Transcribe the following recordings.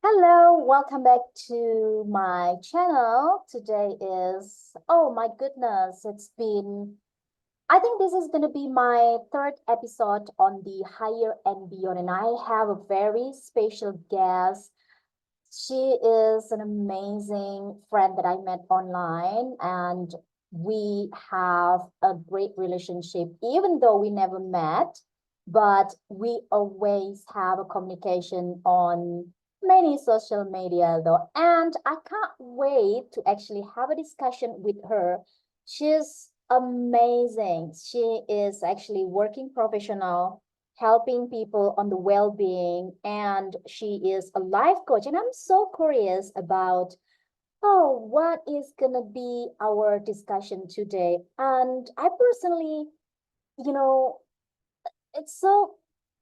Hello, welcome back to my channel. Today is, oh my goodness, I think this is going to be my third episode on the Higher and Beyond, and I have a very special guest. She is an amazing friend that I met online, and we have a great relationship, even though we never met, but we always have a communication on many social media, though. And I can't wait to actually have a discussion with her. She's amazing. She is actually working professional helping people on the well-being, and she is a life coach, and I'm so curious about what is gonna be our discussion today. And I personally, you know it's so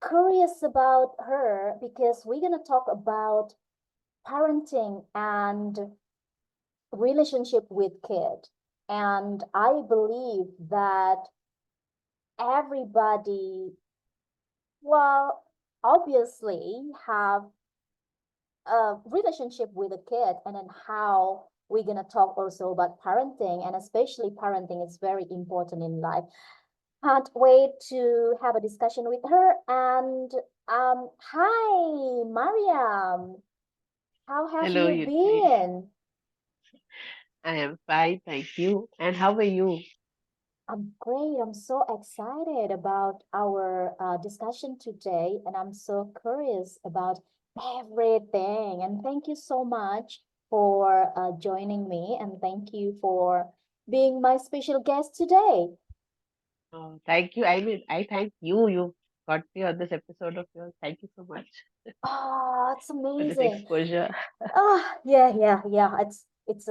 curious about her because we're gonna talk about parenting and relationship with kid. And I believe that everybody, well, obviously have relationship with a kid, and then how we're going to talk also about parenting, and especially parenting is very important in life. Can't wait to have a discussion with her. And hi Mariam, how have Hello, you Yuti. been? I am fine, thank you. And how are you? I'm great. I'm so excited about our discussion today, and I'm so curious about everything. And thank you so much for joining me, and thank you for being my special guest today. Thank you. I mean, I thank you. You got me on this episode of yours. Thank you so much Oh, it's for this amazing. exposure. Oh, yeah, yeah, yeah. It's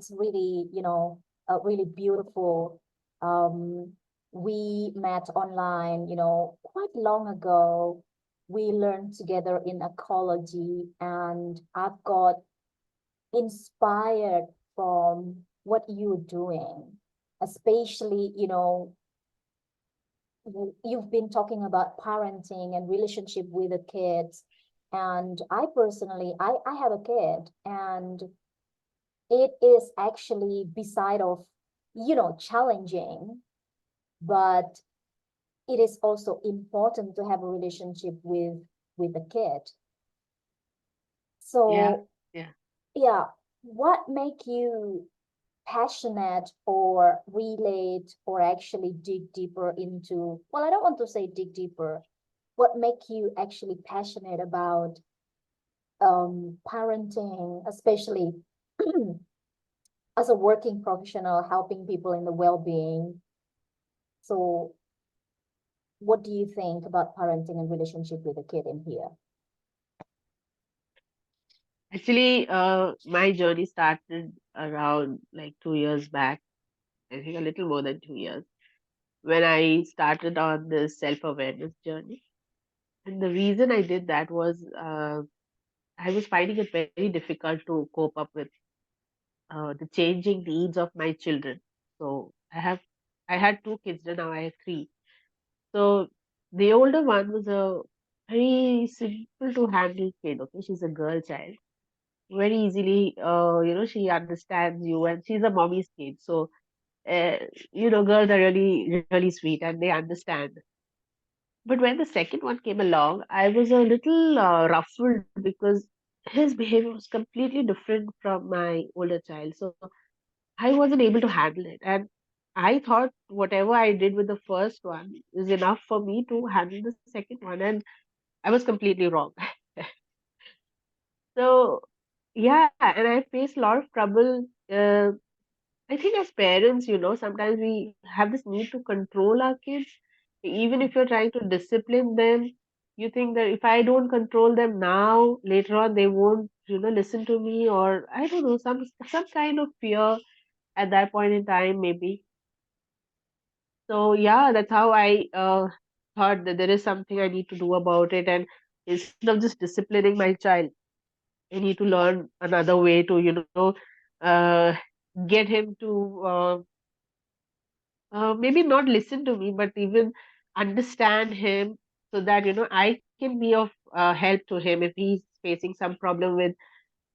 really, really beautiful. Um, we met online, quite long ago. We learned together in ecology, and I've got inspired from what you're doing, especially, you've been talking about parenting and relationship with the kids. And I personally, I have a kid, and it is actually beside of challenging, but it is also important to have a relationship with the kid. Yeah, So yeah. yeah, what make you passionate or relate or actually dig deeper into, well, I don't want to say dig deeper, what make you actually passionate about parenting, especially as a working professional helping people in the well-being. So what do you think about parenting and relationship with a kid in here? Actually, my journey started around like 2 years back. I think a little more than 2 years when I started on this self-awareness journey. And the reason I did that was I was finding it very difficult to cope up with the changing needs of my children. So I had two kids, and now I have three. So the older one was a very simple to handle kid. Okay, she's a girl child, very easily. She understands you, and she's a mommy's kid. So uh, girls are really really sweet, and they understand. But when the second one came along, I was a little ruffled because his behavior was completely different from my older child. So I wasn't able to handle it. And I thought whatever I did with the first one is enough for me to handle the second one. And I was completely wrong. So, yeah, and I faced a lot of trouble. I think as parents, sometimes we have this need to control our kids. Even if you're trying to discipline them, you think that if I don't control them now, later on they won't, listen to me, or I don't know, some kind of fear at that point in time, maybe. So yeah, that's how I thought that there is something I need to do about it. And instead of just disciplining my child, I need to learn another way to, uh, get him to maybe not listen to me, but even understand him so that, I can be of help to him if he's facing some problem with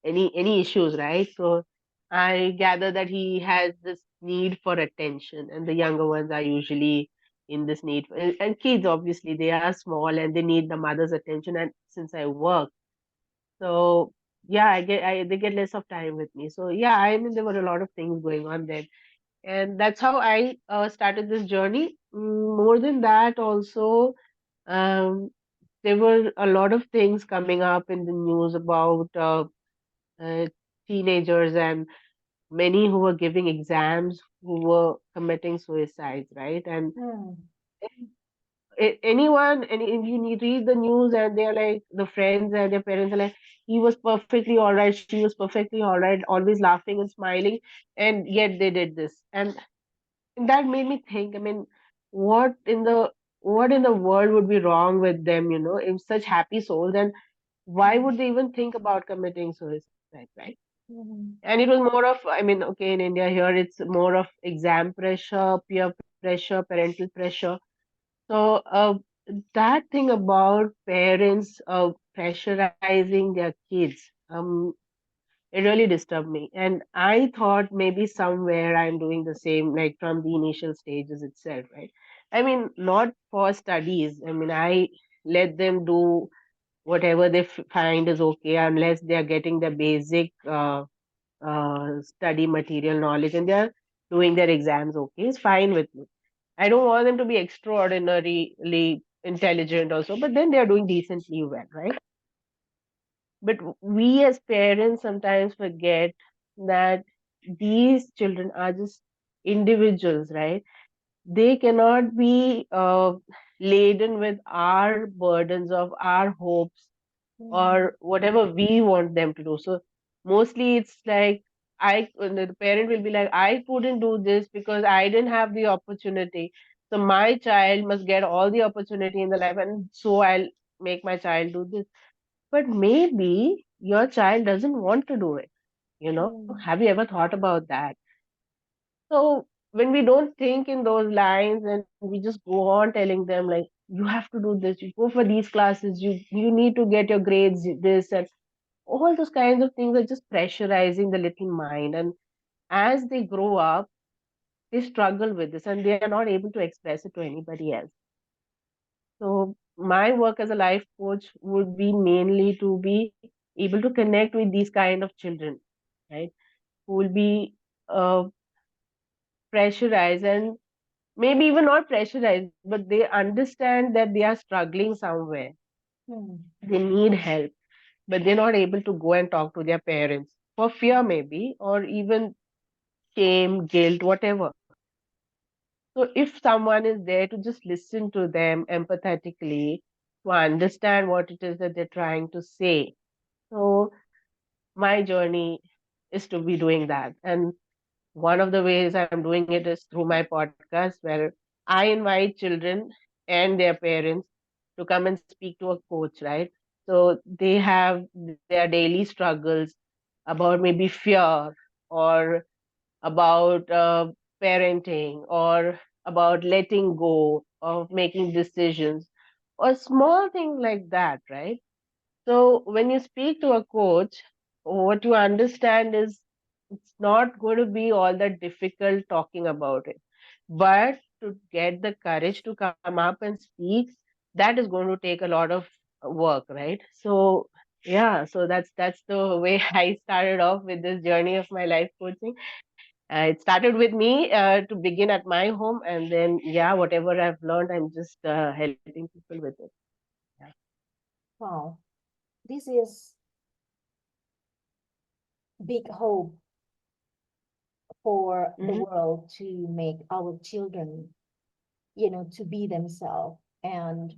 any issues, right? So I gather that he has this need for attention, and the younger ones are usually in this need. And kids, obviously, they are small and they need the mother's attention. And since I work, so yeah, they get less of time with me. So yeah, I mean, there were a lot of things going on then, and that's how I started this journey. More than that, also, um, there were a lot of things coming up in the news about uh, teenagers and many who were giving exams who were committing suicides, right? And Hmm. anyone, and if you read the news and they're like, the friends and their parents are like, he was perfectly all right, she was perfectly all right, always laughing and smiling, and yet they did this. And that made me think, I mean, what in the what in the world would be wrong with them, if such happy souls, and why Hmm. would they even think about committing suicide, right? Hmm. And it was more of, I mean, okay, in India here, it's more of exam pressure, peer pressure, parental pressure. So that thing about parents pressurizing their kids, it really disturbed me. And I thought maybe somewhere I'm doing the same, like from the initial stages itself, right? I mean, not for studies. I mean, I let them do whatever they find is okay, unless they are getting the basic study material knowledge and they're doing their exams okay, it's fine with me. I don't want them to be extraordinarily intelligent also, but then they're doing decently well, right? But we as parents sometimes forget that these children are just individuals, right? They cannot be laden with our burdens of our hopes Hmm. or whatever we want them to do. So mostly it's like the parent will be like, I couldn't do this because I didn't have the opportunity. So my child must get all the opportunity in the life, and so I'll make my child do this. But maybe your child doesn't want to do it. Have Hmm. you ever thought about that? So when we don't think in those lines and we just go on telling them like, you have to do this, you go for these classes, you need to get your grades this, and all those kinds of things are just pressurizing the little mind. And as they grow up, they struggle with this and they are not able to express it to anybody else. So my work as a life coach would be mainly to be able to connect with these kind of children, right? Who will be uh, pressurized, and maybe even not pressurized, but they understand that they are struggling somewhere. Hmm. They need help, but they're not able to go and talk to their parents for fear, maybe, or even shame, guilt, whatever. So if someone is there to just listen to them empathetically, to understand what it is that they're trying to say. So my journey is to be doing that. And one of the ways I'm doing it is through my podcast, where I invite children and their parents to come and speak to a coach, right? So they have their daily struggles about maybe fear, or about parenting, or about letting go of making decisions, or small things like that, right? So when you speak to a coach, what you understand is it's not going to be all that difficult talking about it. But to get the courage to come up and speak, that is going to take a lot of work, right? So yeah, so that's the way I started off with this journey of my life coaching. It started with me to begin at my home, and then yeah, whatever I've learned, I'm just helping people with it. Yeah. Wow. This is big hope for the Hmm. world to make our children, to be themselves. And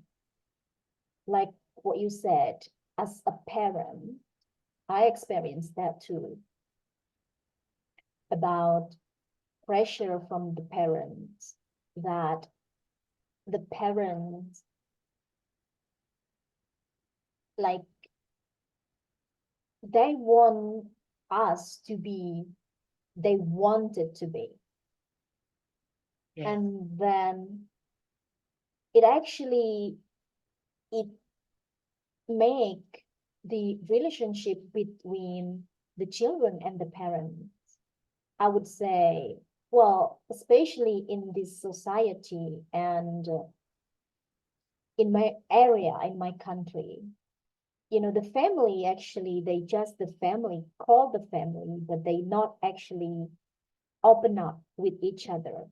like what you said, as a parent, I experienced that too, about pressure from the parents, that the parents, like, they want us to be, they wanted to be. Yes. And then it actually, it make the relationship between the children and the parents. I would say, well, especially in this society and in my area, in my country, the family actually, they just the family, call the family, but they not actually open up with each other.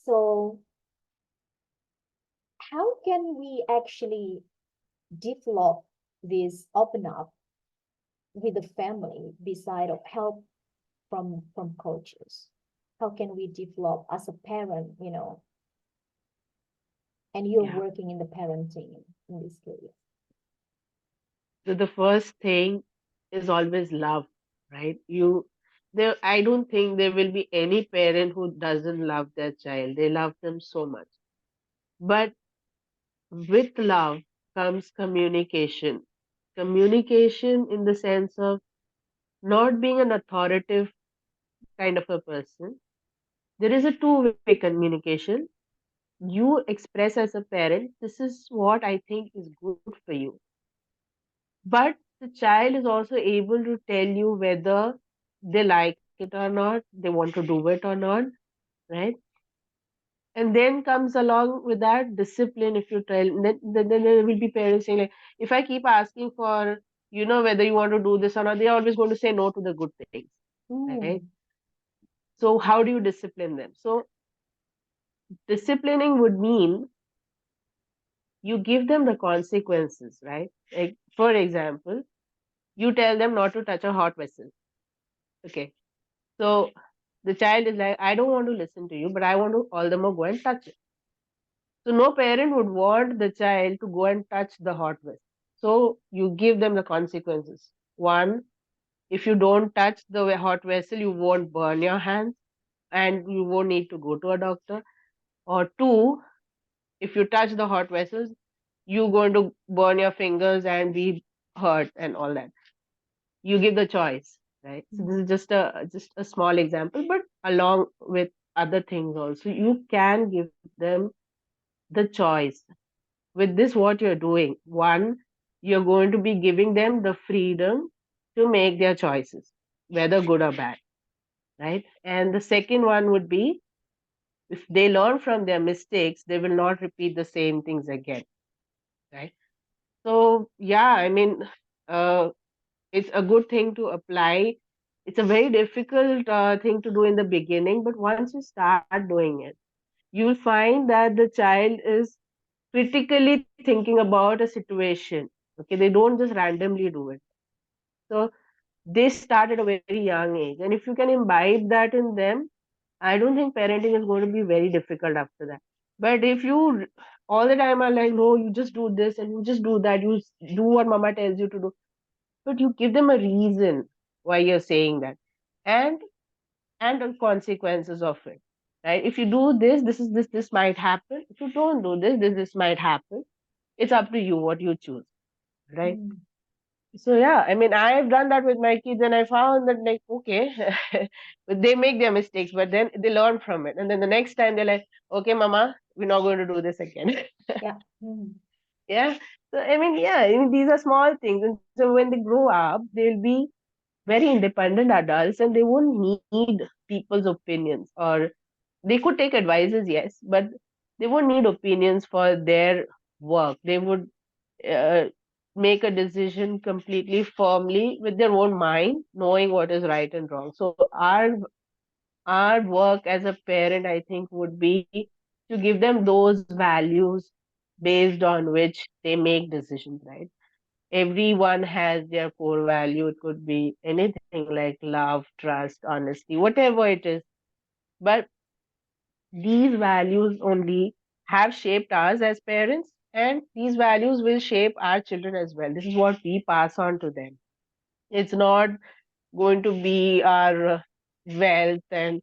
So, how can we actually develop this open up with the family beside of help from coaches? How can we develop as a parent, and you're Yeah. working in the parenting in this case? So the first thing is always love, right? I don't think there will be any parent who doesn't love their child. They love them so much. But with love comes communication. Communication in the sense of not being an authoritative kind of a person. There is a two-way communication. You express as a parent, this is what I think is good for you. But the child is also able to tell you whether they like it or not, they want to do it or not, right? And then comes along with that discipline. If you tell, then there will be parents saying like, if I keep asking for, whether you want to do this or not, they're always going to say no to the good things, right? Mm, So how do you discipline them? So disciplining would mean you give them the consequences, right? Like, for example, you tell them not to touch a hot vessel. Okay. So the child is like, I don't want to listen to you, but I want to all the more go and touch it. So no parent would want the child to go and touch the hot vessel. So you give them the consequences. One, if you don't touch the hot vessel, you won't burn your hands and you won't need to go to a doctor. Or two, if you touch the hot vessels, you're going to burn your fingers and be hurt and all that. You give the choice, right? So this mm, is just a small example, but along with other things also, you can give them the choice. With this, what you're doing, one, you're going to be giving them the freedom to make their choices, whether good or bad, right? And the second one would be, if they learn from their mistakes, they will not repeat the same things again, right? So yeah, I mean, uh, it's a good thing to apply. It's a very difficult thing to do in the beginning, but once you start doing it, you'll find that the child is critically thinking about a situation. Okay, they don't just randomly do it. So they start at a very young age, and if you can imbibe that in them, I don't think parenting is going to be very difficult after that. But if you all the time are like, no, you just do this and you just do that, do what mama tells you to do, but you give them a reason why you're saying that, and the consequences of it, right? If you do this, this might happen. If you don't do this might happen. It's up to you what you choose, right? mm. So yeah, I mean, I've done that with my kids, and I found that like, okay, but they make their mistakes, but then they learn from it, and then the next time they're like, okay, mama, we're not going to do this again. Yeah. Mm, Yeah. So I mean, yeah, I mean, these are small things, and so when they grow up, they'll be very independent adults, and they won't need people's opinions, or they could take advices, yes, but they won't need opinions for their work. They would uh, make a decision completely firmly with their own mind, knowing what is right and wrong. So our work as a parent, I think, would be to give them those values based on which they make decisions, right? Everyone has their core value. It could be anything like love, trust, honesty, whatever it is. But these values only have shaped us as parents, and these values will shape our children as well. This is what we pass on to them. It's not going to be our wealth and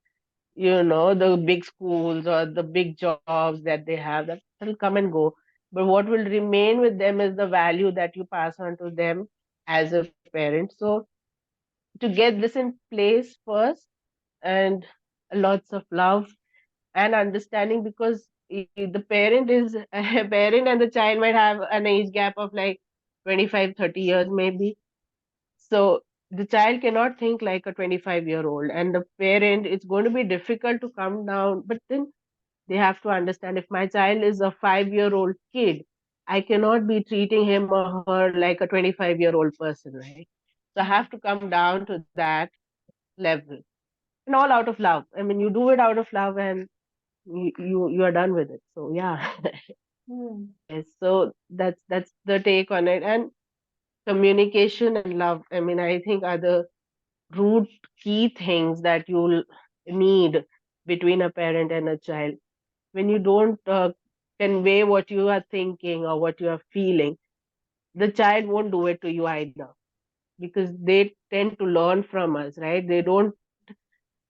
the big schools or the big jobs that they have, that will come and go. But what will remain with them is the value that you pass on to them as a parent. So to get this in place first, and lots of love and understanding, because the parent is a parent and the child might have an age gap of like 25, 30 years maybe. So the child cannot think like a 25-year-old, and the parent, it's going to be difficult to come down. But then they have to understand, if my child is a 5-year-old kid, I cannot be treating him or her like a 25-year-old person, right? So I have to come down to that level, and all out of love. I mean, you do it out of love, and you are done with it. So yeah. Mm. Yes, so that's the take on it. And communication and love, I mean, I think are the root key things that you'll need between a parent and a child. When you don't convey what you are thinking or what you are feeling, the child won't do it to you either, because they tend to learn from us, right? They don't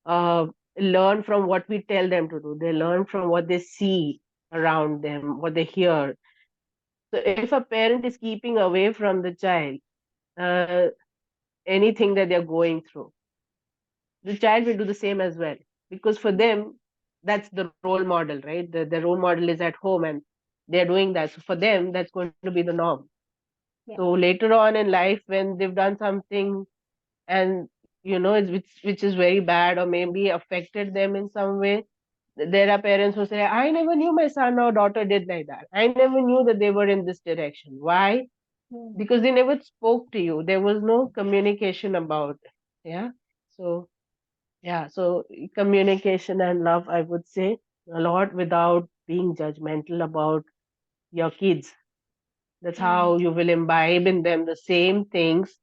uh, learn from what we tell them to do. They learn from what they see around them, what they hear. So if a parent is keeping away from the child uh, anything that they're going through, the child will do the same as well, because for them that's the role model, right? The role model is at home, and they're doing that. So for them, that's going to be the norm. Yeah. So later on in life, when they've done something, and which is very bad or maybe affected them in some way, there are parents who say, I never knew my son or daughter did like that. I never knew that they were in this direction. Why? Mm. Because they never spoke to you. There was no communication about it. Yeah. So yeah, so communication and love, I would say, a lot, without being judgmental about your kids. That's Mm. how you will imbibe in them the same things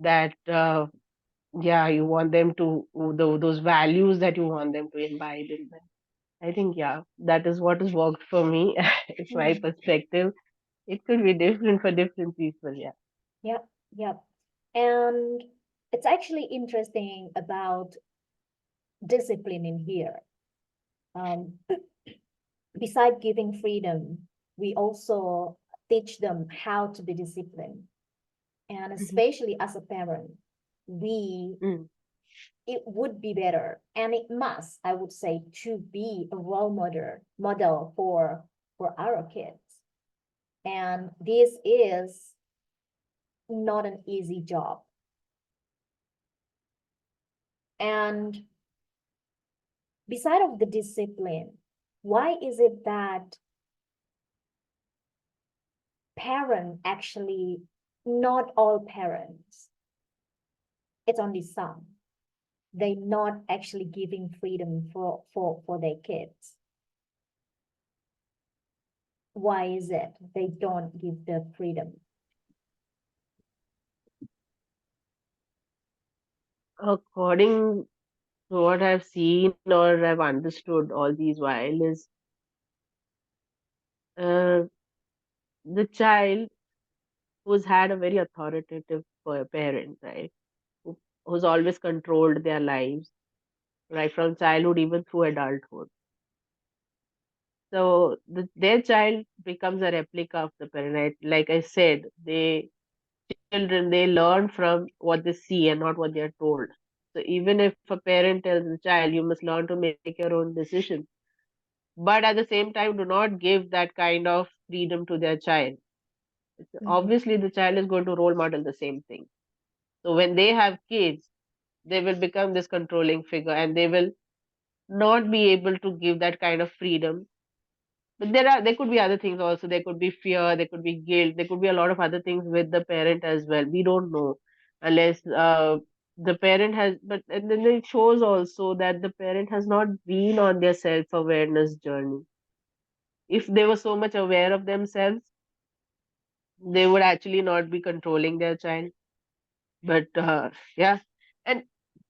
that, yeah, you want them to, those values that you want them to imbibe in them. I think, yeah, that is what has worked for me. It's my Mm. perspective. It could be different for different people, yeah. Yep, yep. And it's actually interesting about discipline in here. Um, Beside giving freedom, we also teach them how to be disciplined. And Mhm. especially as a parent, we Mm. it would be better, and it must, I would say, to be a role model for our kids. And this is not an easy job. And beside of the discipline, why is it that parent actually, not all parents, it's only some, they not actually giving freedom for their kids? Why is it they don't give the freedom? According to what I've seen or I've understood all these while is, uh, the child who's had a very authoritative parent, right? Who's always controlled their lives, right from childhood even through adulthood. So their child becomes a replica of the parent, right? Like I said, children, they learn from what they see and not what they are told. So even if a parent tells the child, you must learn to make your own decisions, but at the same time, do not give that kind of freedom to their child. Mm. Obviously, the child is going to role model the same thing. So when they have kids, they will become this controlling figure, and they will not be able to give that kind of freedom. But there could be other things also. There could be fear, there could be guilt, there could be a lot of other things with the parent as well. We don't know unless the parent has. But and then it shows also that the parent has not been on their self awareness journey. If they were so much aware of themselves, they would actually not be controlling their child. But yeah, and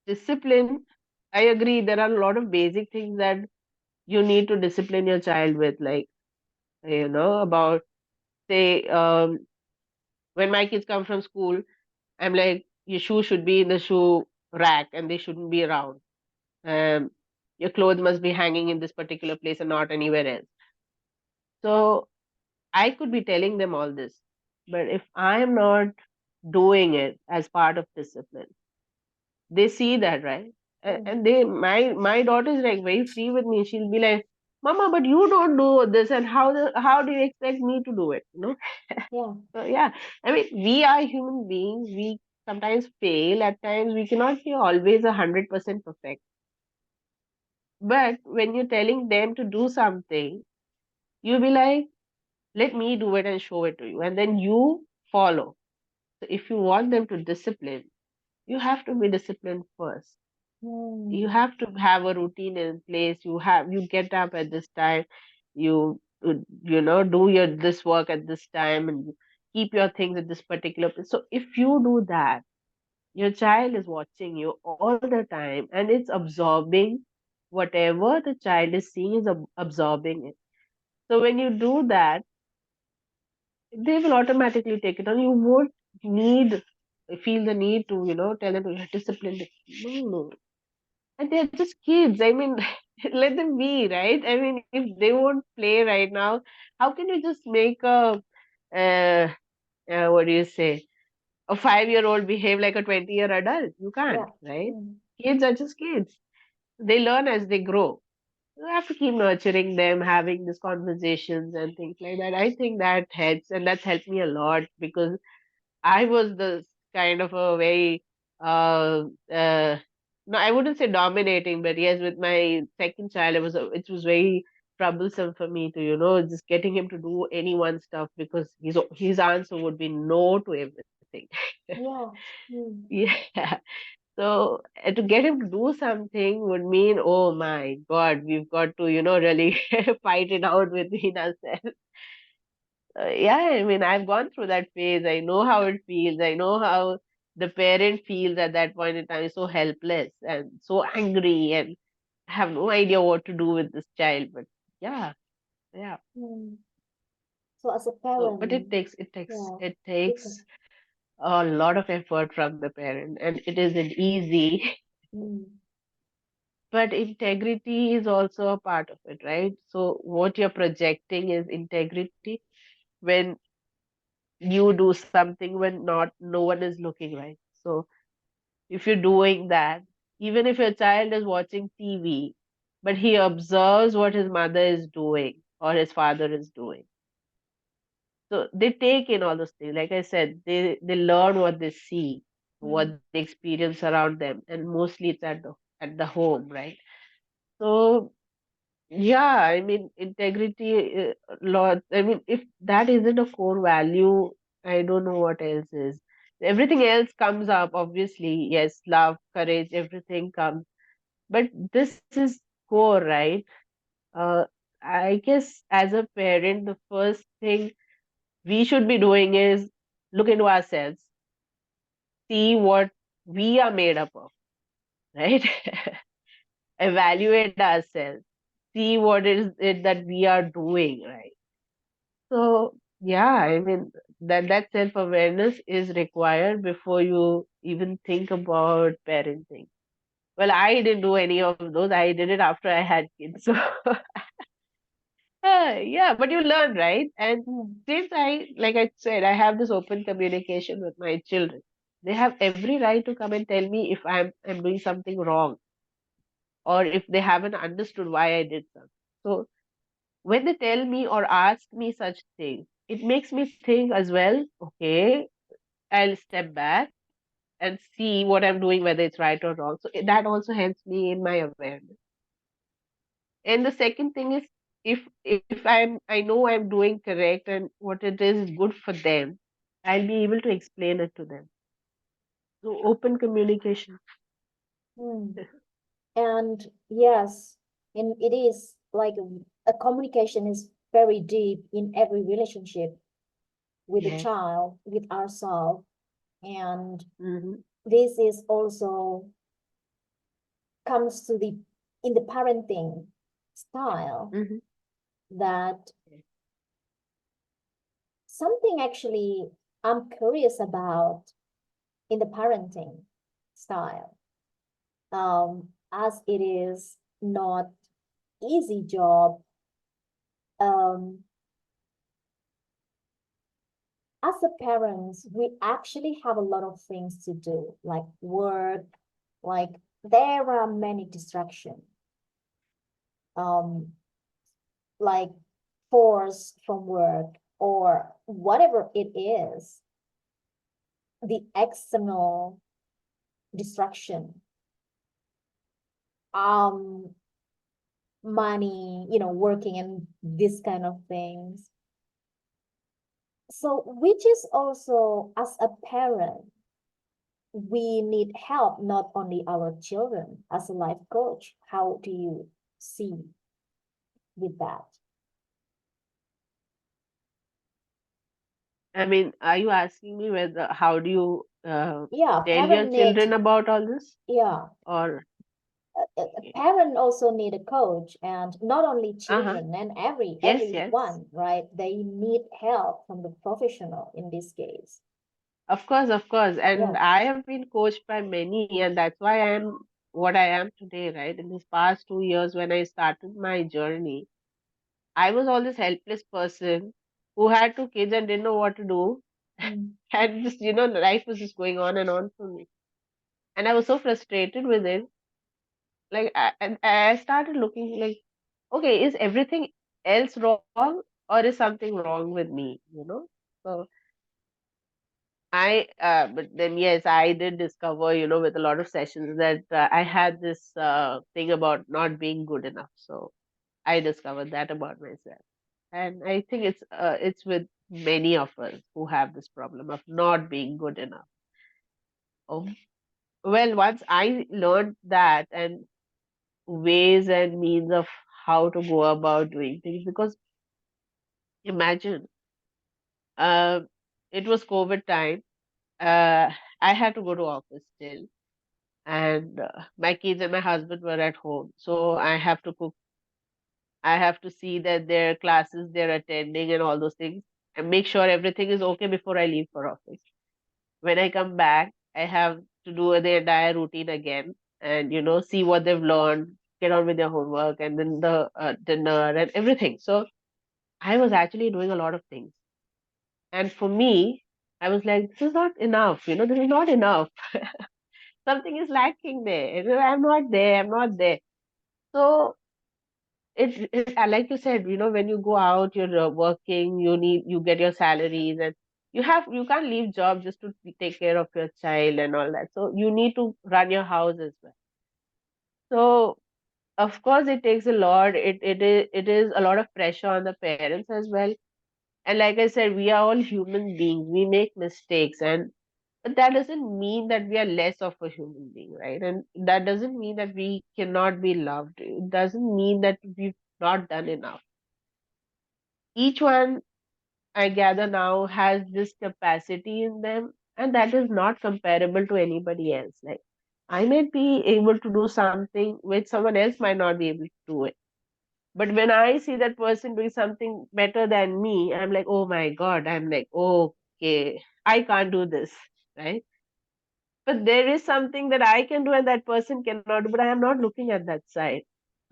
discipline, I agree. There are a lot of basic things that you need to discipline your child with, like, about, say, when my kids come from school, I'm like, your shoes should be in the shoe rack and they shouldn't be around. Um, your clothes must be hanging in this particular place and not anywhere else. So I could be telling them all this, but if I am not doing it as part of discipline, they see that, right? Mm. And they, my daughter is like very free with me. She'll be like, Mama, but you don't do this, and how do you expect me to do it? Yeah. So yeah, I mean, we are human beings. We sometimes fail. At times, we cannot be always 100% perfect. But when you're telling them to do something, you'll be like, let me do it and show it to you, and then you follow. So if you want them to discipline, you have to be disciplined first. You Mm. have to have a routine in place. You get up at this time, do your this work at this time, and you keep your things at this particular place. So if you do that, your child is watching you all the time, and it's absorbing whatever the child is seeing, is absorbing it. So when you do that, they will automatically take it on. You won't need feel the need to tell them to discipline it. No. And they're just kids. I mean, let them be, right? I mean, if they won't play right now, how can you just make uh, what do you say, a 5-year-old behave like a 20-year adult? You can't, Yeah. right? Mm. Kids are just kids. They learn as they grow. You have to keep nurturing them, having these conversations and things like that. I think that helps, and that's helped me a lot because I was the kind of a very no, I wouldn't say dominating, but yes, with my second child, it was very troublesome for me to just getting him to do any one stuff because his answer would be no to everything. Yeah. Mm. Yeah. So to get him to do something would mean, oh my God, we've got to really fight it out within ourselves. Yeah, I mean, I've gone through that phase. I know how it feels. I know how the parent feels at that point in time, so helpless and so angry and have no idea what to do with this child. But yeah, yeah. Mm. So as a So, but parent, yeah, it you can. takes a lot of effort from the parent, and it isn't easy. Mm. But integrity is also a part of it, right? So, what you're projecting is integrity when you do something when not no one is looking, right? So if you're doing that, even if your child is watching TV, but he observes what his mother is doing or his father is doing, so they take in all those things. Like I said, they learn what they see, what Mm. they experience around them, and mostly it's at the home, right? So yeah, I mean, integrity, lot. I mean, if that isn't a core value, I don't know what else is. Everything else comes up, obviously. Yes, love, courage, everything comes. But this is core, right? Uh, I guess as a parent, the first thing we should be doing is look into ourselves, see what we are made up of, right? Evaluate ourselves, see what is it that we are doing, right? So yeah, I mean that self-awareness is required before you even think about parenting. Well, I didn't do any of those. I did it after I had kids. So yeah, but you learn, right? And Mm. since like I said, I have this open communication with my children. They have every right to come and tell me if I'm doing something wrong or if they haven't understood why I did something. So when they tell me or ask me such things, it makes me think as well, okay, I'll step back and see what I'm doing, whether it's right or wrong. So that also helps me in my awareness. And the second thing is, if I know I'm doing correct and what it is good for them, I'll be able to explain it to them. So open communication. Mm. And yes, and it is like a communication is very deep in every relationship with the Yes. child, with ourselves. And Mm-hmm. this is also comes to the in the parenting style Mm-hmm. that something actually I'm curious about in the parenting style, as it is not easy job. Um, as a parents, we actually have a lot of things to do, like work, like there are many distractions. Um, like force from work or whatever it is, the external distraction, um, money, working and this kind of things. So, which is also as a parent, we need help, not only our children. As a life coach, how do you see with that? I mean, are you asking me whether how do you Yeah, tell your parent need, children about all this? yeah, Or a parent also need a coach, and not only uh-huh. children and Yes, yes. everyone, right? They need help from the professional in this case. Of course, of course. And Yeah. I have been coached by many, and that's why I am what I am today, right? In these past 2 years when I started my journey, I was all this helpless person who had two kids and didn't know what to do. Mm. And just, life was just going on and on for me. And I was so frustrated with it. Like, and I started looking like, okay, is everything else wrong or is something wrong with me? So but then yes, I did discover, with a lot of sessions that I had this thing about not being good enough. So I discovered that about myself. And I think it's with many of us who have this problem of not being good enough. Oh, well, once I learned that and ways and means of how to go about doing things, because imagine, uh, it was COVID time. Uh, I had to go to office still, and my kids and my husband were at home, so I have to cook. I have to see that their classes they're attending and all those things, and make sure everything is okay before I leave for office. When I come back, I have to do the entire routine again and see what they've learned, get on with their homework, and then the dinner and everything. So I was actually doing a lot of things, and for me, I was like, this is not enough. This is not enough. Something is lacking there. I'm not there. I'm not there. So I like you said, when you go out, you're working, you get your salaries, and you can't leave job just to take care of your child and all that. So you need to run your house as well. So of course it takes a lot. It is a lot of pressure on the parents as well. And like I said, we are all human beings. We make mistakes, and but that doesn't mean that we are less of a human being, right? And that doesn't mean that we cannot be loved. It doesn't mean that we've not done enough. Each one, I gather now, has this capacity in them, and that is not comparable to anybody else. Like, I might be able to do something which someone else might not be able to do it. But when I see that person doing something better than me, I'm like, oh my God, I'm like, okay, I can't do this, right? But there is something that I can do and that person cannot do, but I am not looking at that side.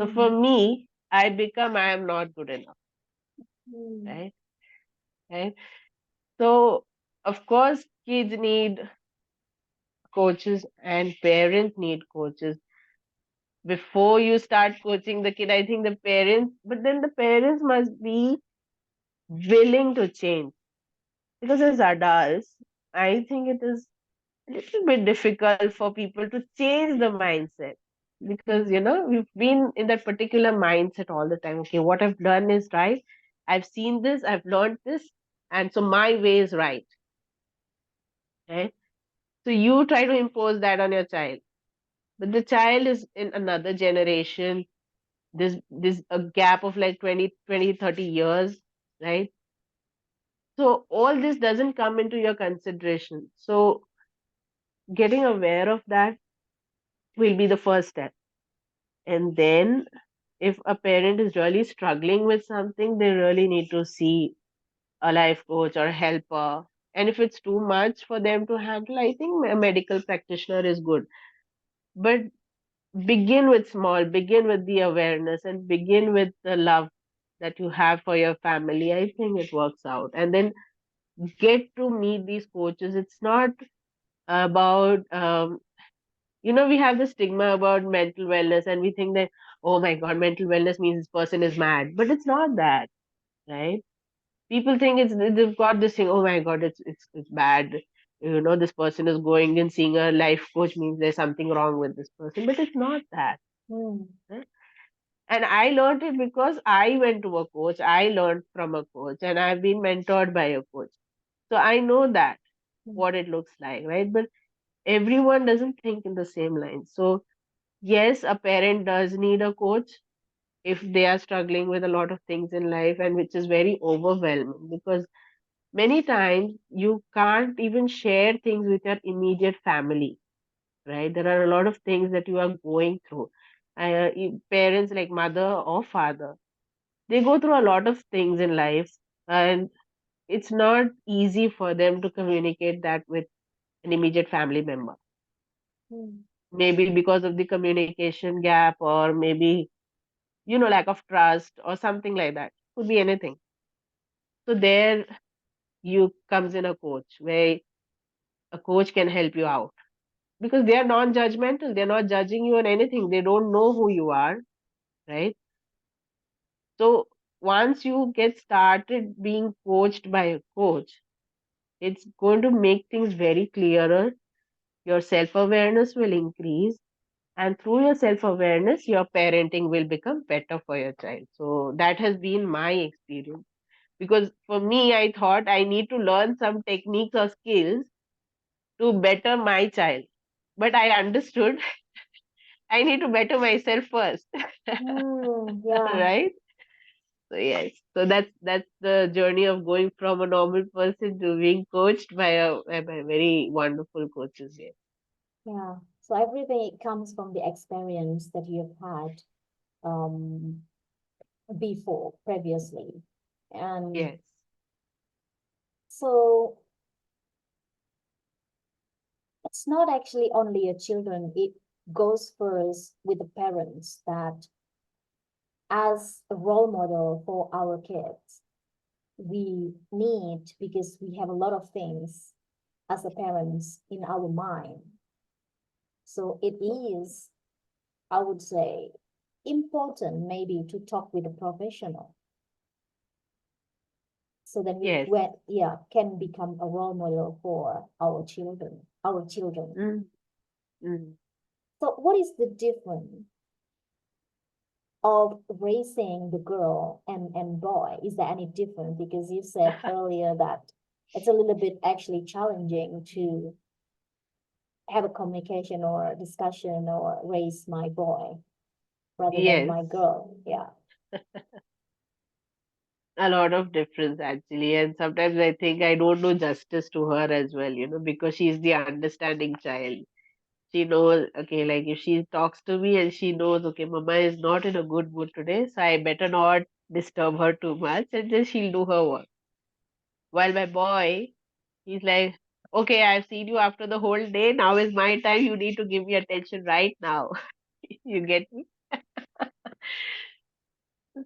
So for Mm. me, I am not good enough, Mm. right? Right. So of course, kids need coaches and parents need coaches. Before you start coaching the kid, I think the parents, but then the parents must be willing to change. Because as adults, I think it is a little bit difficult for people to change the mindset. Because, Mm. we've been in that particular mindset all the time. Okay, what I've done is right. I've seen this, I've learned this, and so my way is right. Right? So you try to impose that on your child. But the child is in another generation. There's a gap of like 20, 20, 30 years, right? So all this doesn't come into your consideration. So getting aware of that will be the first step. And then if a parent is really struggling with something, they really need to see a life coach or a helper. And if it's too much for them to handle, I think a medical practitioner is good. But begin with small, begin with the awareness, and begin with the love that you have for your family. I think it works out. And then get to meet these coaches. It's not about, we have the stigma about mental wellness, and we think that oh my God, mental wellness means this person is mad. But it's not that, right? People think they've got this thing, oh my God, it's bad. This person is going and seeing a life coach means there's something wrong with this person. But it's not that. Mm, Right? And I learned it because I went to a coach. I learned from a coach and I've been mentored by a coach. So I know that mm, what it looks like, right? But everyone doesn't think in the same line. So yes, a parent does need a coach if they are struggling with a lot of things in life, and which is very overwhelming because many times you can't even share things with your immediate family, right? There are a lot of things that you are going through. Parents like mother or father, they go through a lot of things in life, and it's not easy for them to communicate that with an immediate family member. mm, Maybe because of the communication gap, or maybe lack of trust or something like that. Could be anything. So there you comes in a coach, where a coach can help you out because they are non-judgmental. They're not judging you on anything. They don't know who you are, right? So once you get started being coached by a coach, it's going to make things very clearer. Your self-awareness will increase, and through your self-awareness, your parenting will become better for your child. So that has been my experience. Because for me, I thought I need to learn some techniques or skills to better my child. But I understood I need to better myself first. mm, yeah, Right? So yes. So that's the journey of going from a normal person to being coached by very wonderful coaches here. yeah. So everything comes from the experience that you've had um before previously. And Yes. so it's not actually only your children, it goes first with the parents that as a role model for our kids, we need because we have a lot of things as a parents in our mind. So it is, I would say, important maybe to talk with a professional so that we Yes. yeah can become a role model for our children. Mm, mm. So what is the difference of raising the girl and boy? Is there any difference? Because you said earlier that it's a little bit actually challenging to have a communication or discussion or raise my boy rather than Yes. my girl. Yeah. A lot of difference actually. And sometimes I think I don't do justice to her as well, because she's the understanding child. She knows, okay, like if she talks to me and she knows, okay, mama is not in a good mood today, so I better not disturb her too much, and then she'll do her work. While my boy, he's like, okay, I've seen you after the whole day. Now is my time. You need to give me attention right now. You get me?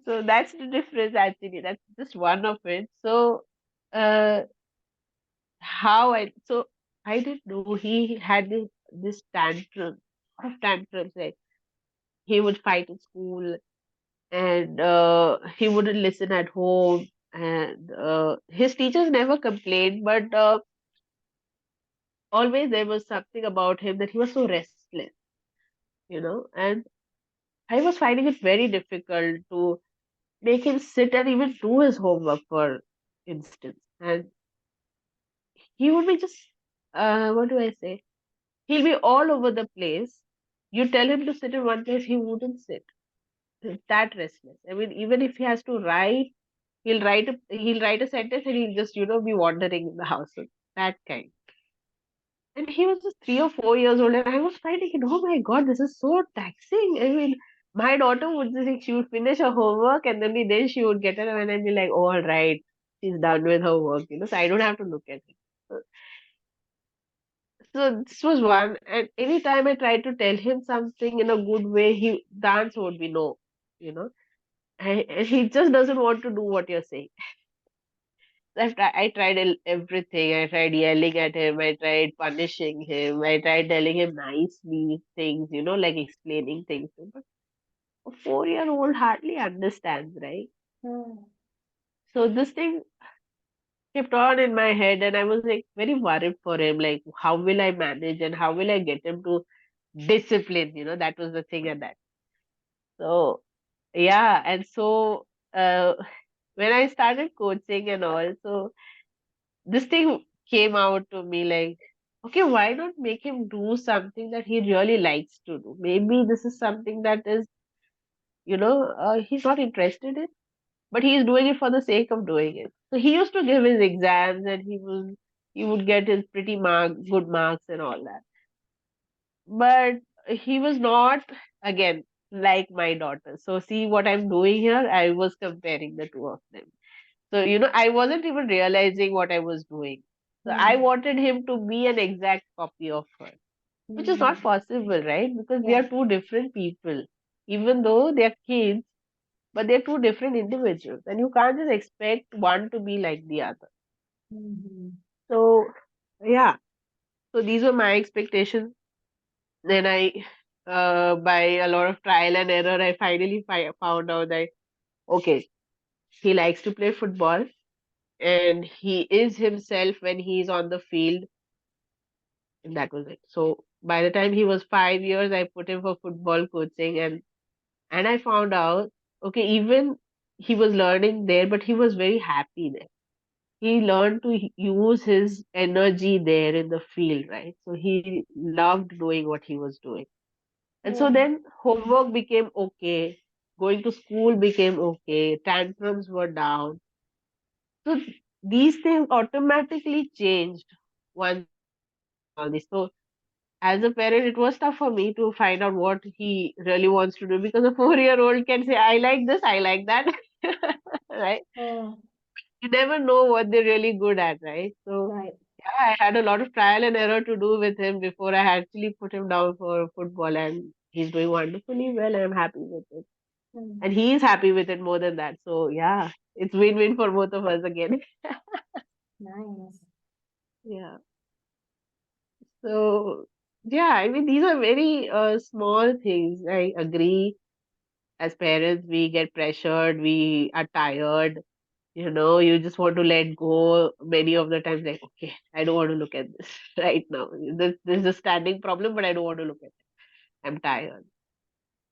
So that's the difference actually. That's just one of it. So, uh, I didn't know he had this tantrums, like he would fight in school, and he wouldn't listen at home, and his teachers never complained, but always there was something about him that he was so restless, and I was finding it very difficult to make him sit and even do his homework, for instance. And he would be just, what do I say? He'll be all over the place. You tell him to sit in one place, he wouldn't sit. He's that restless. I mean, even if he has to write, he'll write a sentence and he'll just, be wandering in the house. So that kind. And he was just 3 or 4 years old, and I was finding it, oh my God, this is so taxing. I mean, my daughter would just, like, she would finish her homework and then she would get it and I'd be like, oh, all right, she's done with her work, so I don't have to look at it. So this was one, and anytime I tried to tell him something in a good way, the answer would be no, you know, and he just doesn't want to do what you're saying. I tried everything. I tried yelling at him. I tried punishing him. I tried telling him nicely things, like explaining things. But a 4-year-old hardly understands, right? Mm. So this thing kept on in my head, and I was like very worried for him. Like, how will I manage and how will I get him to discipline? That was the thing at that. So yeah, and so uh, when I started coaching and all, so this thing came out to me like, okay, why not make him do something that he really likes to do? Maybe this is something that is, he's not interested in, but he is doing it for the sake of doing it. So he used to give his exams, and he would get his good marks and all that. But he was not, again, like my daughter. So see what I'm doing here? I was comparing the two of them. So, I wasn't even realizing what I was doing. So I Mm. wanted him to be an exact copy of her, which is not Mm. possible, right? Because they Yeah. are two different people. Even though they're kids, but they're two different individuals. And you can't just expect one to be like the other. Mhm. So, yeah. So these were my expectations. Then by a lot of trial and error, I finally found out that, okay, he likes to play football and he is himself when he's on the field. And that was it. So by the time he was 5 years, I put him for football coaching, and I found out, okay, even he was learning there, but he was very happy there. He learned to use his energy there in the field, right? So he loved doing what he was doing. And so Yeah. then homework became okay, going to school became okay, tantrums were down. So these things automatically changed once he started doing all this. So as a parent, it was tough for me to find out what he really wants to do, because a 4-year-old can say, I like this, I like that. Right? Mm. You never know what they're really good at, right? So Right. yeah, I had a lot of trial and error to do with him before I actually put him down for football, and he's doing wonderfully well, and I'm happy with it. Mm. And he's happy with it more than that. So yeah, it's win-win for both of us again. Nice. Yeah. So yeah, I mean, these are very small things. I agree. As parents, we get pressured, we are tired, you just want to let go many of the times, like, okay, I don't want to look at this right now. This is a standing problem, but I don't want to look at it. I'm tired.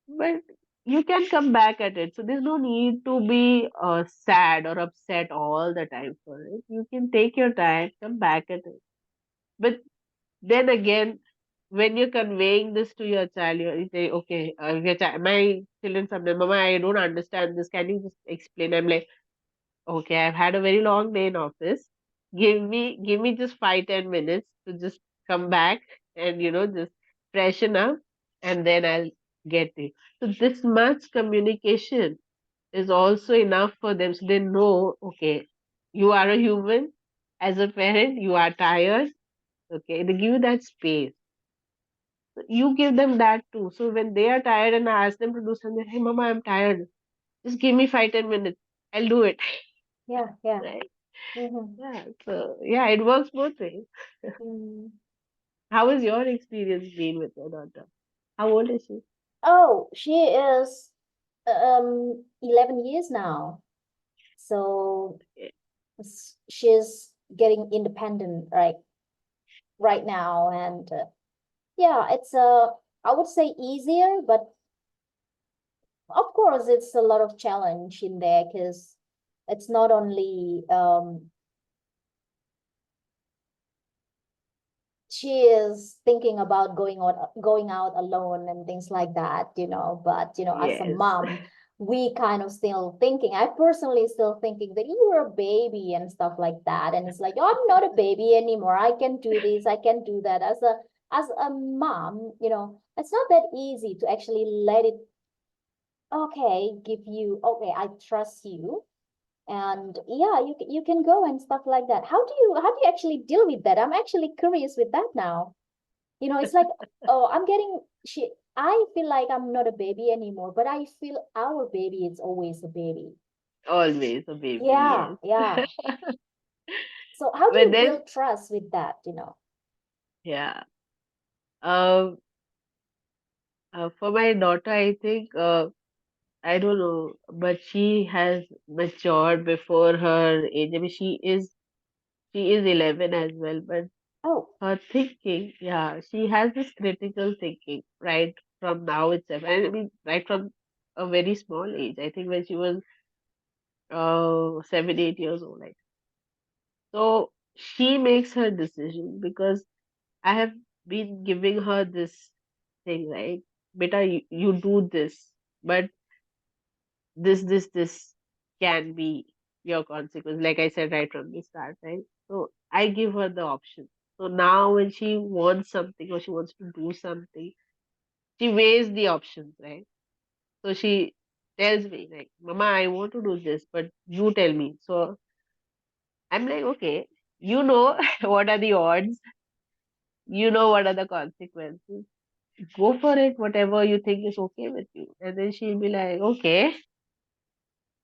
But you can come back at it. So there's no need to be sad or upset all the time for it. You can take your time, come back at it. But then again, when you're conveying this to your child, you say, okay, my children sometimes, Mama, I don't understand this. Can you just explain? I'm like, okay, I've had a very long day in office. Give me just 5-10 minutes to just come back and just freshen up, and then I'll get it. So this much communication is also enough for them, so they know, okay, you are a human. As a parent, you are tired. Okay, they give you that space. So you give them that too. So when they are tired and I ask them to do something, hey, Mama, I'm tired. Just give me 5-10 minutes. I'll do it. Yeah. Yeah. Right? Mm-hmm. Yeah. So yeah, it works both ways. Mm. How has your experience been with your daughter? How old is she? Oh, she is 11 years now. So Yeah. she's getting independent right now, and yeah, it's I would say easier, but of course it's a lot of challenge in there because it's not only she is thinking about going out alone and things like that, but as a Yes. mom, we kind of still thinking, I personally still thinking that you were a baby and stuff like that, and it's like, oh, I'm not a baby anymore, I can do this, I can do that. As a mom, it's not that easy to actually let it, okay, give you, okay, I trust you, and yeah, you can go and stuff like that. How do you actually deal with that? I'm actually curious with that now. It's like, oh, I feel like I'm not a baby anymore, but I feel our baby is always a baby. Always a baby, Yeah, yes. yeah. So how do But you then, build trust with that? yeah. Um, for my daughter, I think. I don't know, but she has matured before her age. I mean, she is 11 as well, but Oh. her thinking, yeah, she has this critical thinking right from now itself. I mean, right from a very small age. I think when she was 7, 8 years old. Like, so she makes her decision because I have been giving her this thing, right? Beta, you do this, but this can be your consequence. Like I said right from the start, right? So I give her the option. So now when she wants something or she wants to do something, she weighs the options, right? So she tells me, like, Mama, I want to do this, but you tell me. So I'm like, okay, you know what are the odds, you know what are the consequences. Go for it, whatever you think is okay with you. And then she'll be like, okay,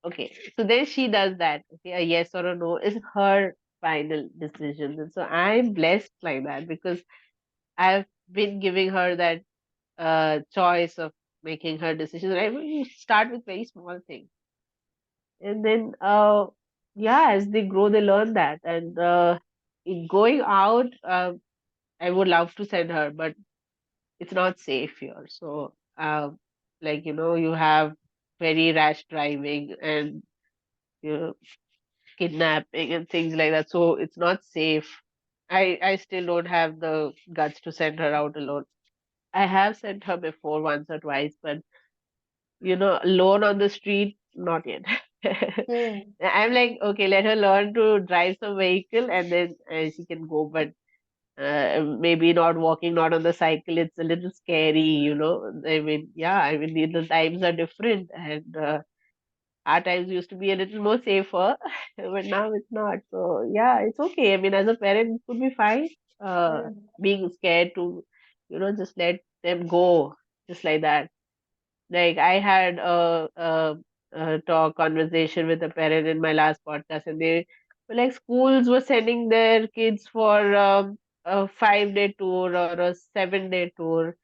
okay. So then she does that. Okay, a yes or a no is her final decision. And so I'm blessed like that because I've been giving her that choice of making her decisions. Right? You start with very small things. And then yeah, as they grow, they learn that. And in going out, I would love to send her, but it's not safe here. So, like, you have very rash driving and, you know, kidnapping and things like that. So it's not safe. I still don't have the guts to send her out alone. I have sent her before once or twice, but, alone on the street, not yet. Hmm. I'm like, okay, let her learn to drive some vehicle and then she can go. But maybe not walking, not on the cycle. It's a little scary, I mean, yeah, I mean, the times are different, and our times used to be a little more safer, but now it's not. So, yeah, it's okay. I mean, as a parent, it could be fine. Uh, Hmm. being scared to, just let them go, just like that. Like I had a talk conversation with a parent in my last podcast, and they were like, schools were sending their kids for a 5-day tour or a 7-day tour.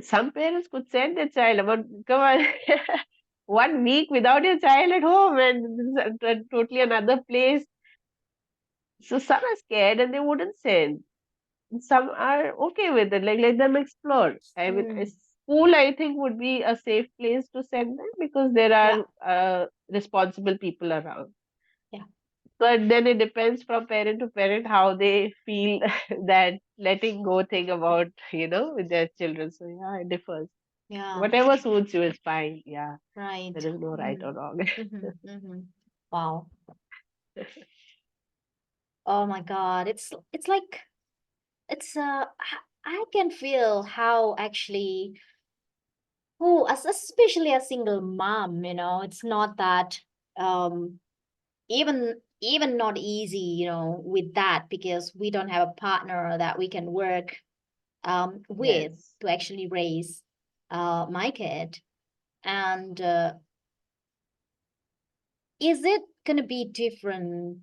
Some parents could send their child, but come on, 1 week without your child at home, and this is totally another place. So some are scared and they wouldn't send. Some are okay with it, like let them explore. I mean, a Hmm. school I think would be a safe place to send them because there Yeah. are responsible people around. Yeah. But then it depends from parent to parent how they feel that letting go thing about, with their children. So yeah, it differs. Yeah. Whatever suits you is fine. Yeah, Right. there is no right Mm-hmm. or wrong. Mm-hmm. Mm-hmm. Wow. Oh my God. It's like it's I can feel how actually who as especially a single mom, it's not that um even not easy, with that because we don't have a partner that we can work with Yes. to actually raise my kid. And is it going to be different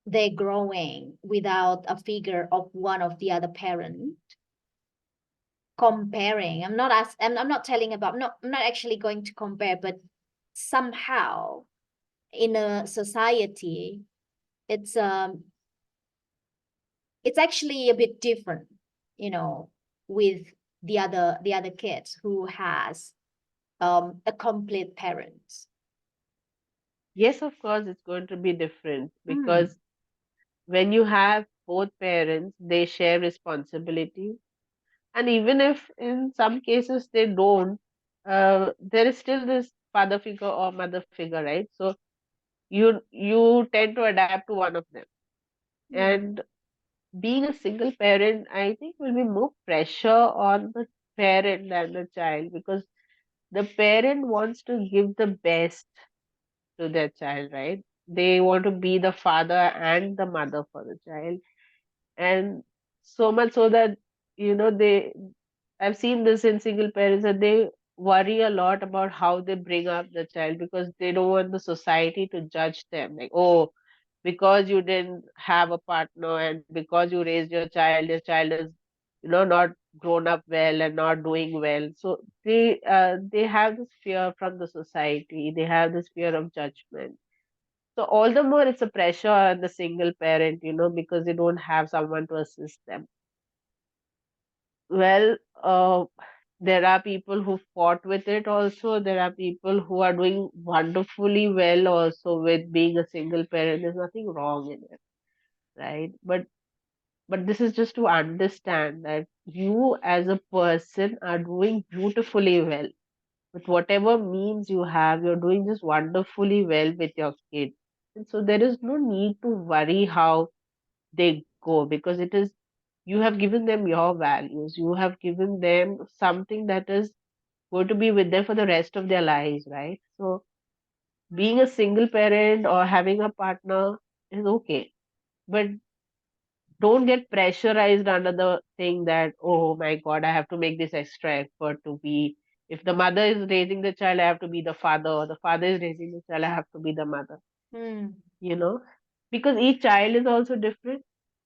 they're growing without a figure of one of the other parent comparing? I'm not telling about I'm not actually going to compare, but somehow in a society it's it's actually a bit different, you know, with the other kids who has a complete parents. Yes, of course, it's going to be different Mm. because when you have both parents, they share responsibility. And even if in some cases they don't, there is still this father figure or mother figure, right? So you tend to adapt to one of them. Mm. And being a single parent, I think will be more pressure on the parent than the child because the parent wants to give the best to their child, right? They want to be the father and the mother for the child. And so much so that, they I've seen this in single parents that they worry a lot about how they bring up the child because they don't want the society to judge them. Like, oh, because you didn't have a partner and because you raised your child is, not grown up well and not doing well. So they have this fear from the society. They have this fear of judgment. So all the more it's a pressure on the single parent, because they don't have someone to assist them. Well, there are people who fought with it also. There are people who are doing wonderfully well also with being a single parent. There's nothing wrong in it, right? But this is just to understand that you as a person are doing beautifully well with whatever means you have. You're doing just wonderfully well with your kid, and so there is no need to worry how they go, because it is, you have given them your values, you have given them something that is going to be with them for the rest of their lives, right? So being a single parent or having a partner is okay, but don't get pressurized under the thing that, oh my god, I have to make this extra effort to be, if the mother is raising the child, I have to be the father, or the father is raising the child, I have to be the mother, Hmm. you know because each child is also different,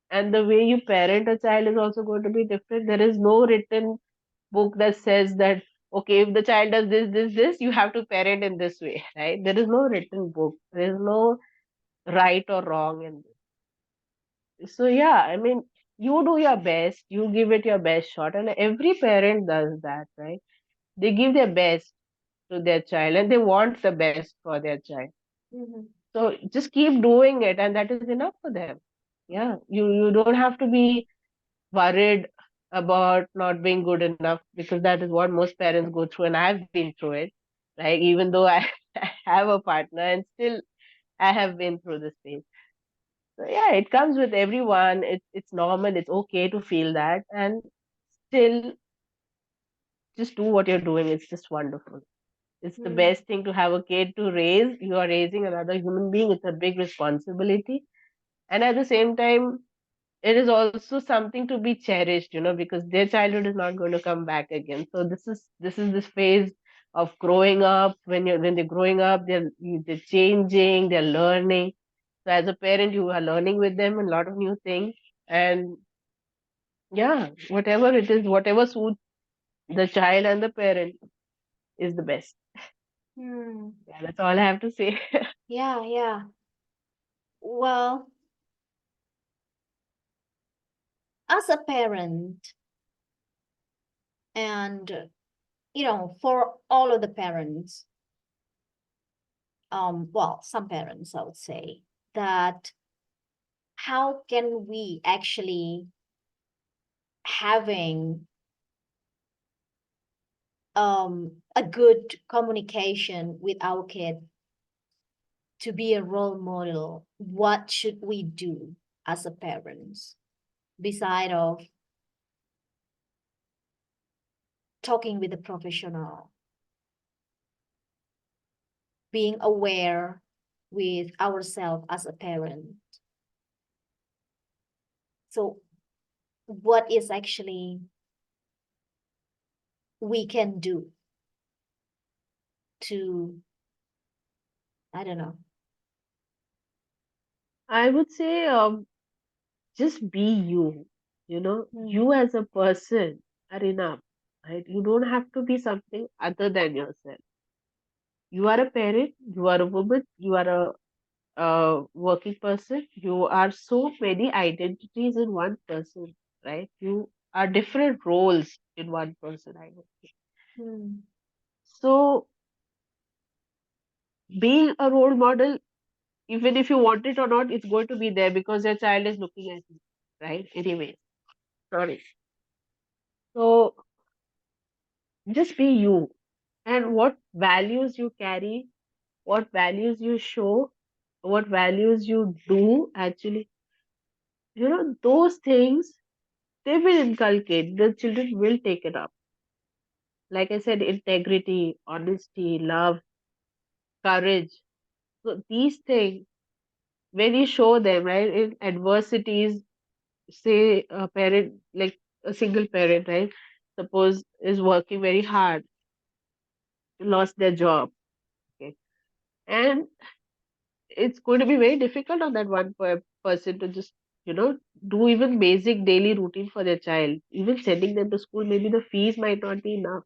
and the way you parent a child is also going to be different. There is no written book that says that, okay, if the child does this, you have to parent in this way, right? There is no written book, there is no right or wrong in this. So yeah, I mean, you do your best, you give it your best shot, and every parent does that, right? They give their best to their child, and they want the best for their child. Mhm. So just keep doing it, and that is enough for them. Yeah, you don't have to be worried about not being good enough, because that is what most parents go through, and I've been through it, right? Even though I, I have a partner, and still I have been through this phase. So yeah, it comes with everyone. It's normal, it's okay to feel that, and still just do what you're doing. It's just wonderful. It's the Hmm. best thing to have a kid to raise. You are raising another human being. It's a big responsibility, and at the same time it is also something to be cherished, because their childhood is not going to come back again. So this is this phase of growing up. When they're growing up, they're changing, they're learning. So as a parent, you are learning with them a lot of new things. And yeah, whatever it is, whatever suits the child and the parent is the best. Hmm. Yeah, that's all I have to say. Yeah, yeah. Well, as a parent, and for all of the parents, well, some parents, I would say, that how can we actually having a good communication with our kid to be a role model? What should we do as a parents beside of talking with a professional, being aware with ourselves as a parent? So what is actually we can do to, I don't know. I would say, just be you. Hmm. You as a person are enough, right? You don't have to be something other than yourself. You are a parent, you are a woman, you are a working person. You are so many identities in one person, right? You are different roles in one person, I would say. Hmm. So being a role model, even if you want it or not, it's going to be there because your child is looking at you, right? Anyway, sorry. So just be you, and what values you carry, what values you show, what values you do actually, those things, they will inculcate, the children will take it up. Like I said, integrity, honesty, love, courage. So these things, when you show them, right, in adversities, say a parent, like a single parent, right, suppose is working very hard, lost their job, okay, and it's going to be very difficult on that one person to just do even basic daily routine for their child. Even sending them to school, maybe the fees might not be enough.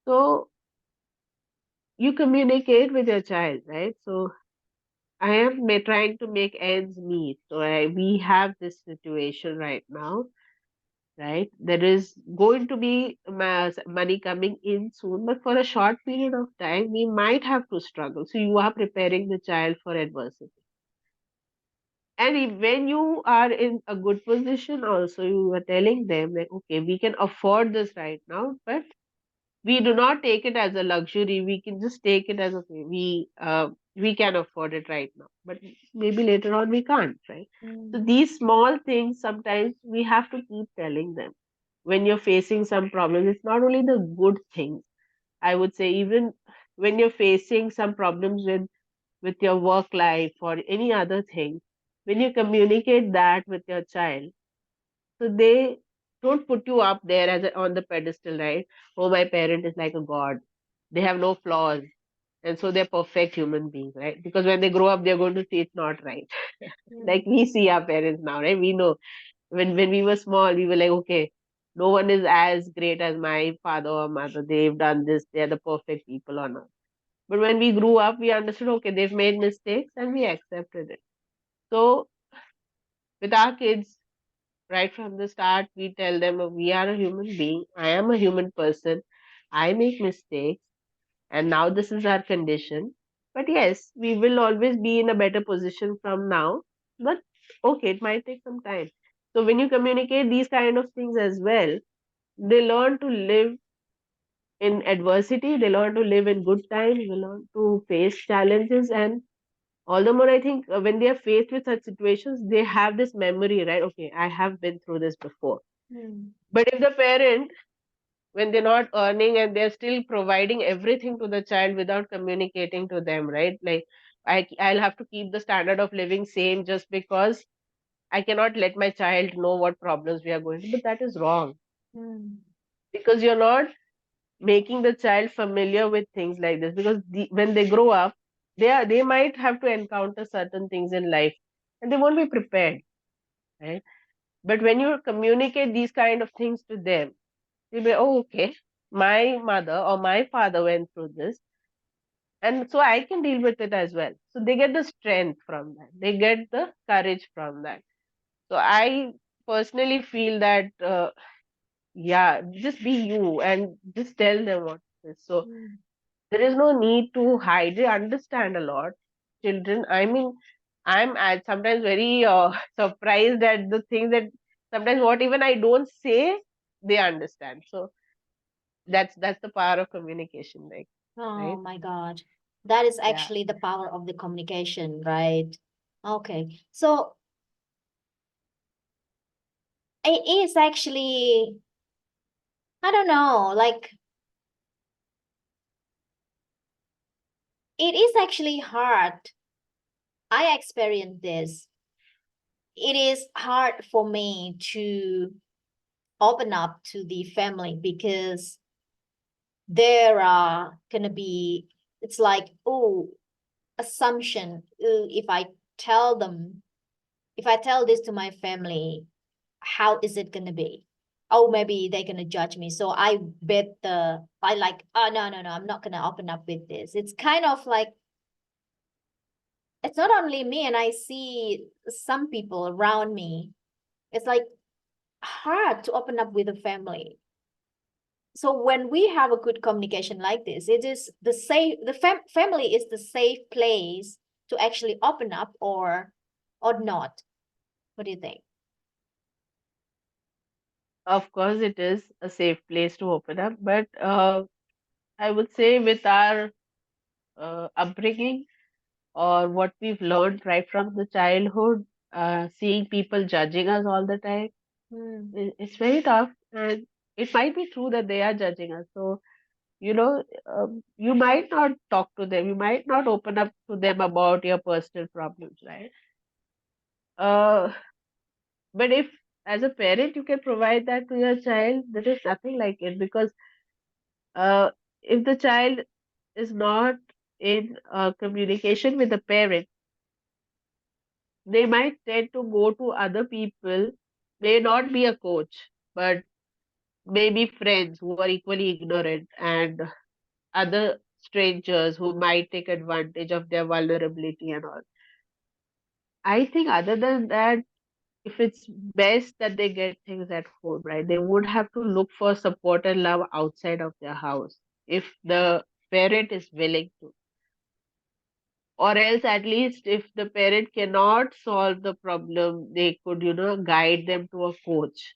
So you communicate with your child, right? So I am trying to make ends meet. So we have this situation right now, right? There is going to be money coming in soon, but for a short period of time, we might have to struggle. So you are preparing the child for adversity. And when you are in a good position, also you are telling them that, okay, we can afford this right now, but we do not take it as a luxury. We can just take it as, okay, we can afford it right now, but maybe later on we can't, right? So Mm. these small things sometimes we have to keep telling them. When you're facing some problems, it's not only the good things. I would say, even when you're facing some problems with your work life or any other thing, when you communicate that with your child, so they don't put you up there as on the pedestal, right? Oh, my parent is like a god. They have no flaws. And so they're perfect human beings, right? Because when they grow up, they're going to see it's not right. Like Mm. we see our parents now, right? We know when we were small, we were like, okay, no one is as great as my father or mother. They've done this. They're the perfect people on earth. But when we grew up, we understood, okay, they've made mistakes and we accepted it. So with our kids, right from the start, we tell them, we are a human being. I am a human person. I make mistakes. And now this is our condition. But yes, we will always be in a better position from now. But okay, it might take some time. So when you communicate these kind of things as well, they learn to live in adversity, they learn to live in good times, they learn to face challenges. And all the more, I think, when they are faced with such situations, they have this memory, right? Okay, I have been through this before. Mm. But if the parent, when they're not earning and they're still providing everything to the child without communicating to them, right? Like, I'll have to keep the standard of living same just because I cannot let my child know what problems we are going through. But that is wrong, Mm. because you're not making the child familiar with things like this. Because when they grow up, they might have to encounter certain things in life and they won't be prepared, right? But when you communicate these kind of things to them, they'll be, oh, okay, my mother or my father went through this, and so I can deal with it as well. So they get the strength from that, they get the courage from that. So I personally feel that, yeah, just be you and just tell them what it is. So Mm. there is no need to hide. They understand a lot. Children, I mean, sometimes very surprised at the things that sometimes what even I don't say, they understand. So that's the power of communication, like, Oh right? my God. That is Yeah. actually the power of the communication, right? Okay. So it is actually, I don't know, like it is actually hard. I experienced this. It is hard for me to open up to the family because there are gonna be, it's like, oh, assumption. If I tell them, if I tell this to my family, how is it gonna be? Oh, maybe they're gonna judge me. So I like, oh no, no, no, I'm not gonna open up with this. It's kind of like it's not only me, and I see some people around me. It's like hard to open up with a family. So when we have a good communication like this, it is the safe, family is the safe place to actually open up, or not. What do you think? Of course, it is a safe place to open up, but I would say with our upbringing or what we've learned right from the childhood, seeing people judging us all the time, Hmm. it's very tough. And it might be true that they are judging us. So, you might not talk to them, you might not open up to them about your personal problems, right? Uh, but if as a parent you can provide that to your child, there is nothing like it, because uh, if the child is not in communication with the parent, they might tend to go to other people, may not be a coach, but maybe friends who are equally ignorant and other strangers who might take advantage of their vulnerability and all. I think other than that, if it's best that they get things at home, right? They would have to look for support and love outside of their house if the parent is willing to. Or else, at least, if the parent cannot solve the problem, they could, guide them to a coach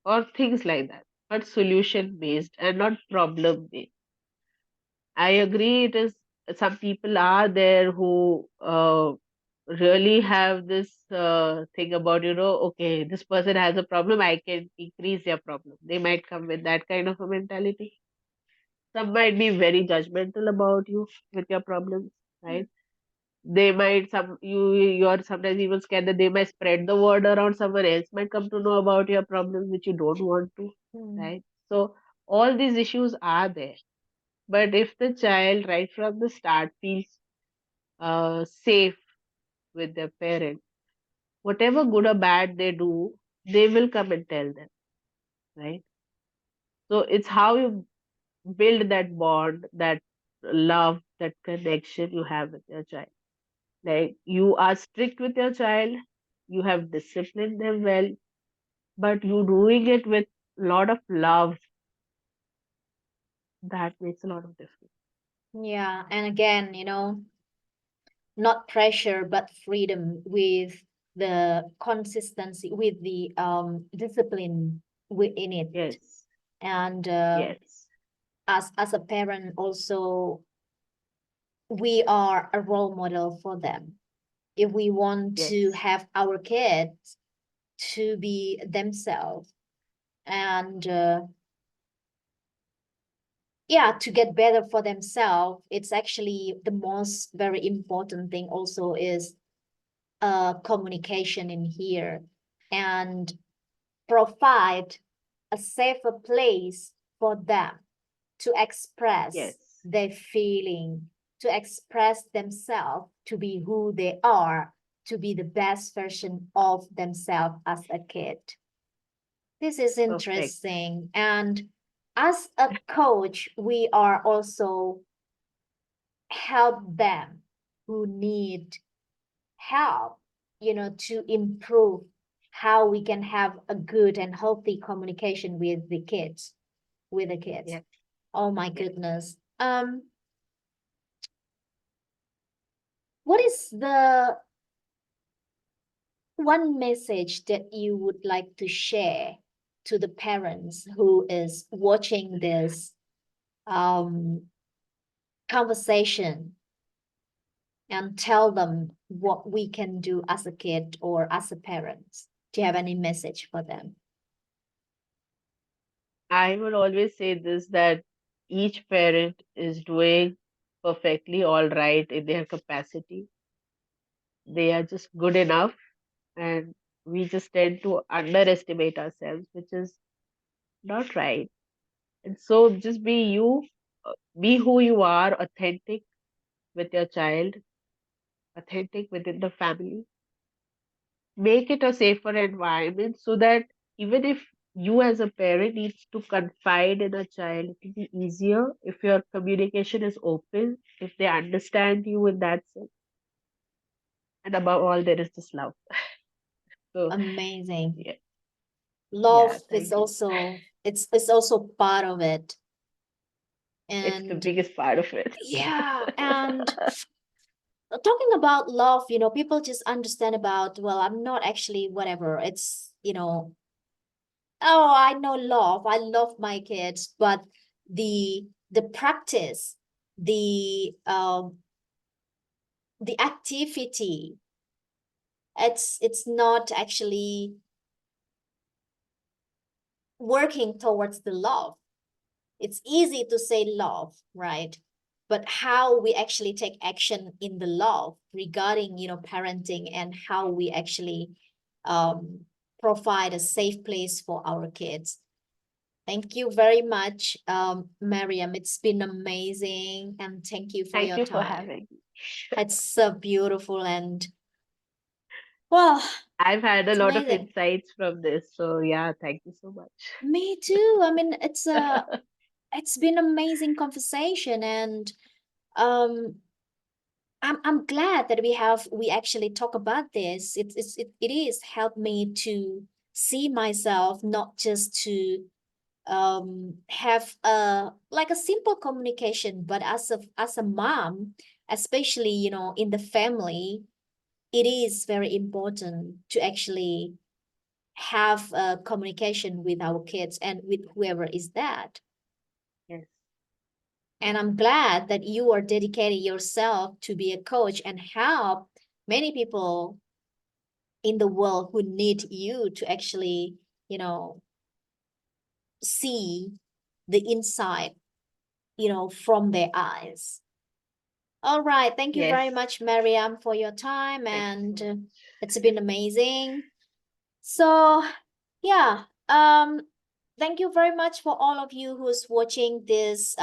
or things like that. But solution based and not problem based. I agree, it is some people are there who really have this thing about, okay, this person has a problem, I can increase their problem. They might come with that kind of a mentality. Some might be very judgmental about you with your problems, right? They might you're sometimes even scared that they might spread the word around, someone else might come to know about your problems which you don't want to, Mm. right? So all these issues are there. But if the child right from the start feels safe with their parent, whatever good or bad they do, they will come and tell them, right? So it's how you build that bond, that love, that connection you have with your child. Like you are strict with your child, you have disciplined them well, but you doing it with a lot of love, that makes a lot of difference. Yeah, and again, not pressure, but freedom with the consistency, with the discipline within it. Yes, And yes, as a parent, also, we are a role model for them. If we want to yes, have our kids to be themselves and yeah, to get better for themselves, it's actually the most very important thing also is communication in here, and provide a safer place for them to express yes, their feeling, to express themselves, to be who they are, to be the best version of themselves as a kid. This is perfect. interesting. And as a coach, we are also help them who need help, to improve how we can have a good and healthy communication with the kids, with the kids. Yes, Oh my yes. goodness. What is the one message that you would like to share to the parents who is watching this um, conversation, and tell them what we can do as a kid or as a parent? Do you have any message for them? I would always say this, that each parent is doing perfectly all right in their capacity. They are just good enough, and we just tend to underestimate ourselves, which is not right. And so just be you, be who you are, authentic with your child, authentic within the family. Make it a safer environment so that even if you as a parent needs to confide in a child, it will be easier if your communication is open, if they understand you in that sense. And above all, there is just love. So Amazing. yeah, Love yeah, is thank you. also, it's also part of it. It's the And biggest part of it. yeah, and talking about love, people just understand about, well, I'm not actually whatever. It's, oh, I know love. I love my kids, but the practice, the activity, it's not actually working towards the love. It's easy to say love, right? But how we actually take action in the love regarding, parenting, and how we actually um, provide a safe place for our kids. Thank you very much, Mariam. It's been amazing, and thank you for Thank your you for time. having me. It's so beautiful, and Well, I've had a it's lot of amazing. insights from this. So yeah, thank you so Me too. I mean, much. it's been amazing conversation, and um I'm glad that we actually talk about this. It is helped me to see myself, not just to have a like a simple communication, but as a mom, especially, you know, in the family, it is very important to actually have a communication with our kids and with whoever is that. Yes, And I'm glad that you are dedicating yourself to be a coach and help many people in the world who need you to actually, you know, see the inside, you know, from their eyes. All right. Thank you yes. very much, Mariam, for your time. Thank you so And much. it's been amazing. So, yeah. Thank you very much for all of you who's watching this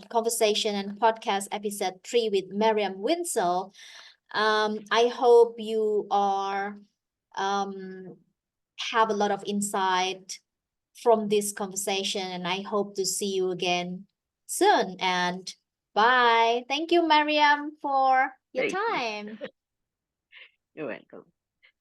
conversation and podcast episode 3 with Mariam Winstle. I hope you are um have a lot of insight from this conversation, and I hope to see you again soon. And bye. Thank you, Mariam, for your Thank you. time. You're welcome.